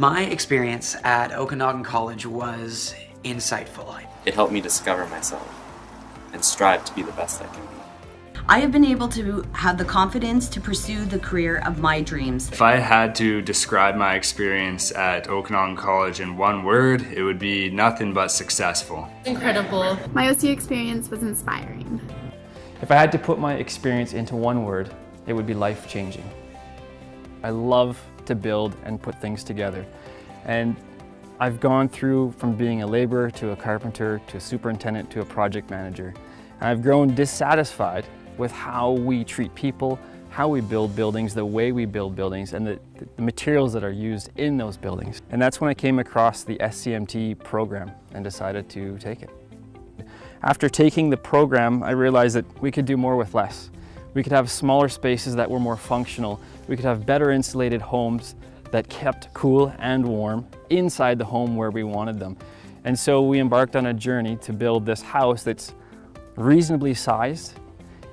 My experience at Okanagan College was insightful. It helped me discover myself and strive to be the best I can be. I have been able to have the confidence to pursue the career of my dreams. If I had to describe my experience at Okanagan College in one word, it would be nothing but successful. Incredible. My OC experience was inspiring. If I had to put my experience into one word, it would be life-changing. I love to build and put things together. And I've gone through from being a laborer to a carpenter to a superintendent to a project manager. And I've grown dissatisfied with how we treat people, how we build buildings, the way we build buildings, and the materials that are used in those buildings. And that's when I came across the SCMT program and decided to take it. After taking the program, I realized that we could do more with less. We could have smaller spaces that were more functional. We could have better insulated homes that kept cool and warm inside the home where we wanted them. And so we embarked on a journey to build this house that's reasonably sized.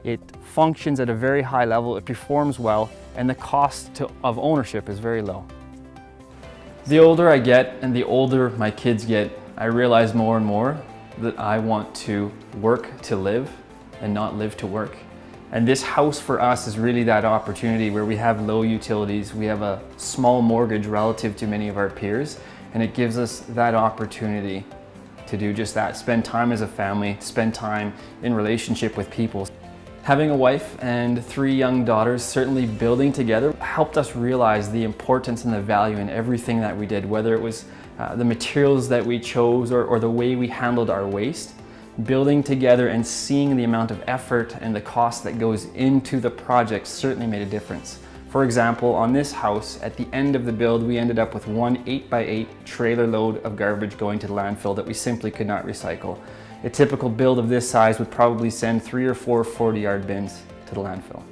It functions at a very high level, it performs well, and the cost of ownership is very low. The older I get and the older my kids get, I realize more and more that I want to work to live and not live to work. And this house for us is really that opportunity where we have low utilities, we have a small mortgage relative to many of our peers, and it gives us that opportunity to do just that, spend time as a family, spend time in relationship with people. Having a wife and 3 young daughters, certainly building together, helped us realize the importance and the value in everything that we did, whether it was the materials that we chose or the way we handled our waste. Building together and seeing the amount of effort and the cost that goes into the project certainly made a difference. For example, on this house, at the end of the build, we ended up with one 8x8 trailer load of garbage going to the landfill that we simply could not recycle. A typical build of this size would probably send 3 or 4 40-yard bins to the landfill.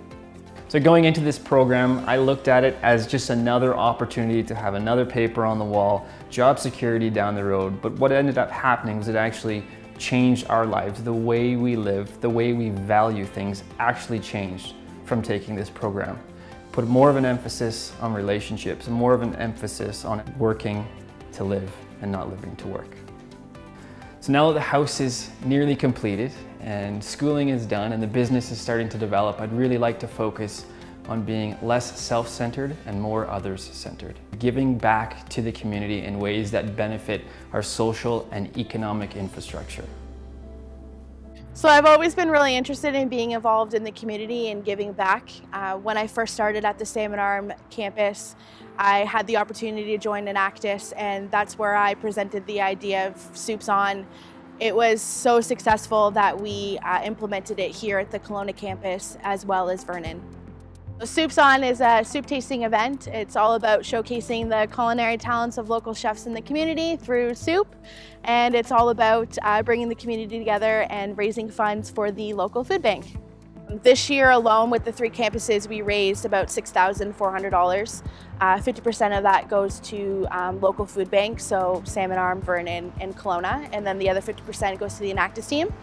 So going into this program, I looked at it as just another opportunity to have another paper on the wall, job security down the road. But what ended up happening was it actually changed our lives. The way we live, the way we value things actually changed from taking this program. Put more of an emphasis on relationships, more of an emphasis on working to live and not living to work. So now that the house is nearly completed and schooling is done and the business is starting to develop, I'd really like to focus on being less self-centered and more others-centered. Giving back to the community in ways that benefit our social and economic infrastructure. So I've always been really interested in being involved in the community and giving back. When I first started at the Salmon Arm campus, I had the opportunity to join Enactus, and that's where I presented the idea of Soups On. It was so successful that we implemented it here at the Kelowna campus as well as Vernon. Soups On is a soup tasting event. It's all about showcasing the culinary talents of local chefs in the community through soup, and it's all about bringing the community together and raising funds for the local food bank. This year alone, with the 3 campuses, we raised about $6,400. 50% of that goes to local food banks, so Salmon Arm, Vernon, and Kelowna, and then the other 50% goes to the Enactus team.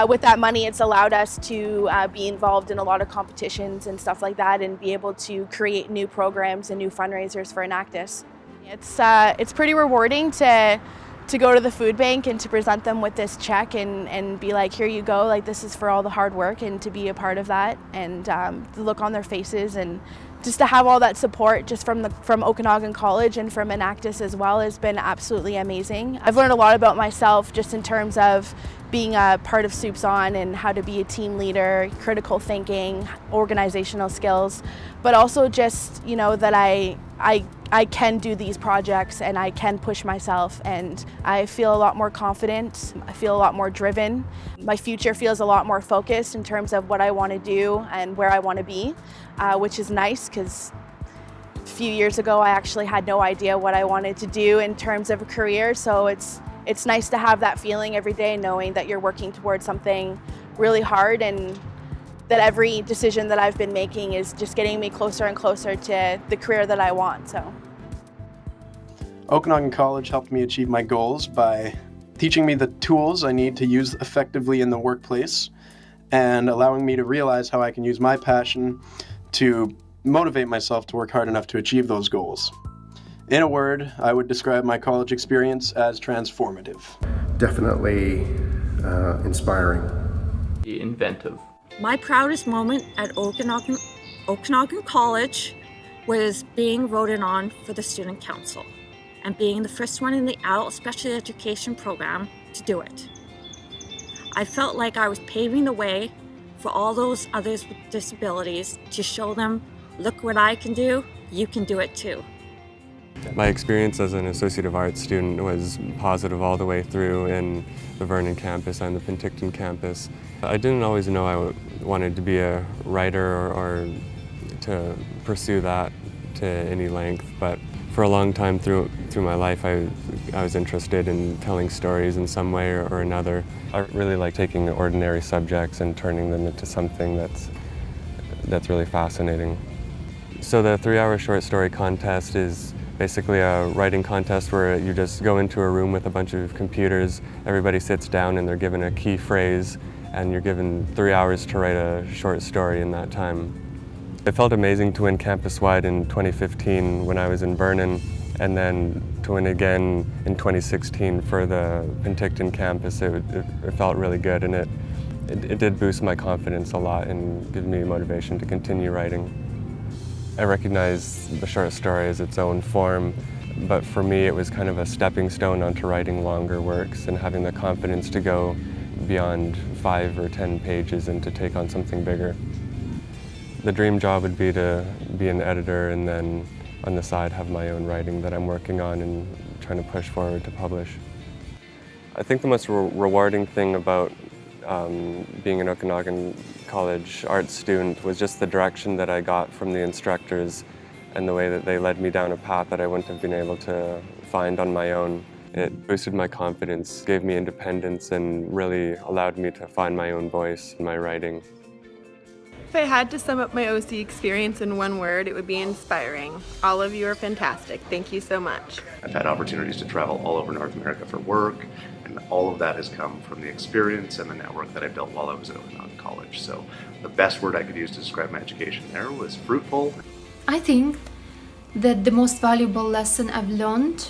With that money, it's allowed us to be involved in a lot of competitions and stuff like that, and be able to create new programs and new fundraisers for Enactus. It's pretty rewarding to go to the food bank and to present them with this check and be like, here you go, like this is for all the hard work, and to be a part of that, and the look on their faces, and just to have all that support just from Okanagan College and from Enactus as well has been absolutely amazing. I've learned a lot about myself just in terms of being a part of Soups On and how to be a team leader, critical thinking, organizational skills, but also just, you know, that I can do these projects and I can push myself, and I feel a lot more confident. I feel a lot more driven. My future feels a lot more focused in terms of what I want to do and where I want to be, which is nice because a few years ago I actually had no idea what I wanted to do in terms of a career, so it's nice to have that feeling every day, knowing that you're working towards something really hard, and that every decision that I've been making is just getting me closer and closer to the career that I want. So, Okanagan College helped me achieve my goals by teaching me the tools I need to use effectively in the workplace and allowing me to realize how I can use my passion to motivate myself to work hard enough to achieve those goals. In a word, I would describe my college experience as transformative. Definitely inspiring. Inventive. My proudest moment at Okanagan College was being voted on for the student council and being the first one in the adult special education program to do it. I felt like I was paving the way for all those others with disabilities to show them, look what I can do, you can do it too. My experience as an Associate of Arts student was positive all the way through in the Vernon campus and the Penticton campus. I didn't always know I wanted to be a writer or to pursue that to any length, but for a long time through my life I was interested in telling stories in some way or another. I really like taking ordinary subjects and turning them into something that's really fascinating. So the 3-hour short story contest is basically a writing contest where you just go into a room with a bunch of computers, everybody sits down and they're given a key phrase and you're given 3 hours to write a short story in that time. It felt amazing to win campus-wide in 2015 when I was in Vernon, and then to win again in 2016 for the Penticton campus. It felt really good, and it did boost my confidence a lot and give me motivation to continue writing. I recognize the short story as its own form, but for me it was kind of a stepping stone onto writing longer works and having the confidence to go beyond 5 or 10 pages and to take on something bigger. The dream job would be to be an editor and then on the side have my own writing that I'm working on and trying to push forward to publish. I think the most rewarding thing about being an Okanagan College art student was just the direction that I got from the instructors and the way that they led me down a path that I wouldn't have been able to find on my own. It boosted my confidence, gave me independence, and really allowed me to find my own voice in my writing. If I had to sum up my OC experience in one word, it would be inspiring. All of you are fantastic. Thank you so much. I've had opportunities to travel all over North America for work, and all of that has come from the experience and the network that I built while I was at Okanagan College. So the best word I could use to describe my education there was fruitful. I think that the most valuable lesson I've learned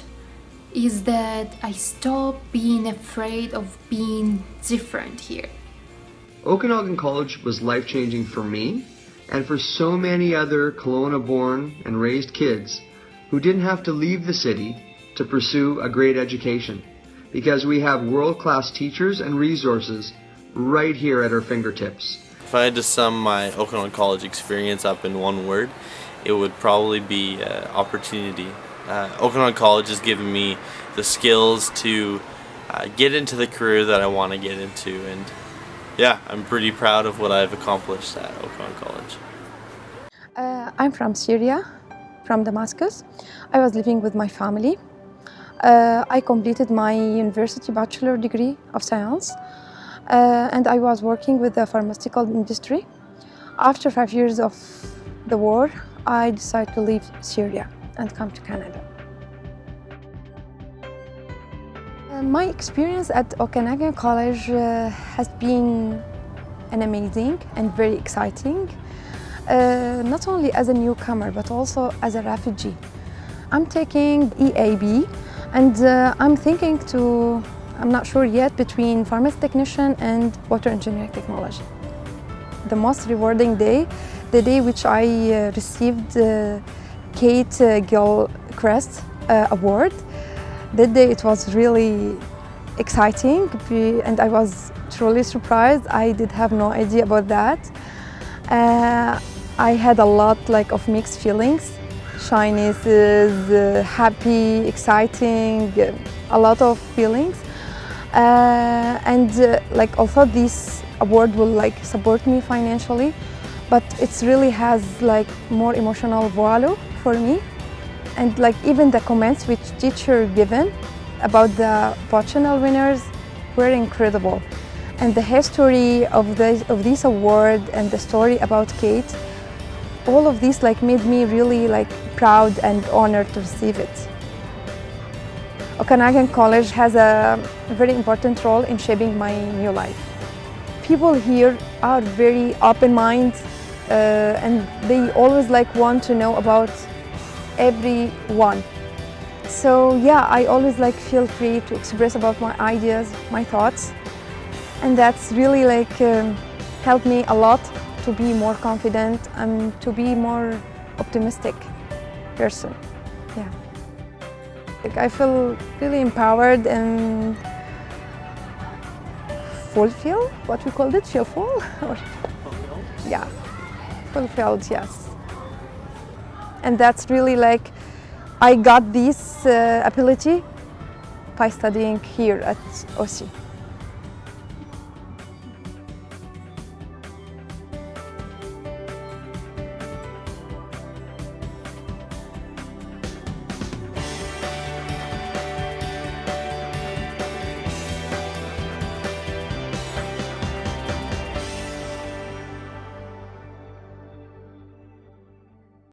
is that I stopped being afraid of being different here. Okanagan College was life-changing for me and for so many other Kelowna-born and raised kids who didn't have to leave the city to pursue a great education, because we have world-class teachers and resources right here at our fingertips. If I had to sum my Okanagan College experience up in one word, it would probably be opportunity. Okanagan College has given me the skills to get into the career that I want to get into, and yeah, I'm pretty proud of what I've accomplished at Okanagan College. I'm from Syria, from Damascus. I was living with my family. I completed my university bachelor degree of science, and I was working with the pharmaceutical industry. After 5 years of the war, I decided to leave Syria and come to Canada. My experience at Okanagan College has been an amazing and very exciting, not only as a newcomer but also as a refugee. I'm taking EAB and I'm thinking I'm not sure yet, between pharmacy technician and water engineering technology. The most rewarding day, the day which I received Kate Gilchrist Award. That day it was really exciting and I was truly surprised. I did have no idea about that. I had a lot of mixed feelings, shyness, happy, exciting, a lot of feelings. Although this award will support me financially, but it really has more emotional value for me. And even the comments which teacher given about the Bochenal winners were incredible. And the history of this award and the story about Kate, all of this made me really proud and honored to receive it. Okanagan College has a very important role in shaping my new life. People here are very open-minded and they always want to know about everyone. So yeah, I always like feel free to express about my ideas, my thoughts, and that's really like helped me a lot to be more confident and to be more optimistic person. Yeah. Like I feel really empowered and fulfilled, what we called it, feel full? Yeah, fulfilled, yes. And that's really like, I got this ability by studying here at OC.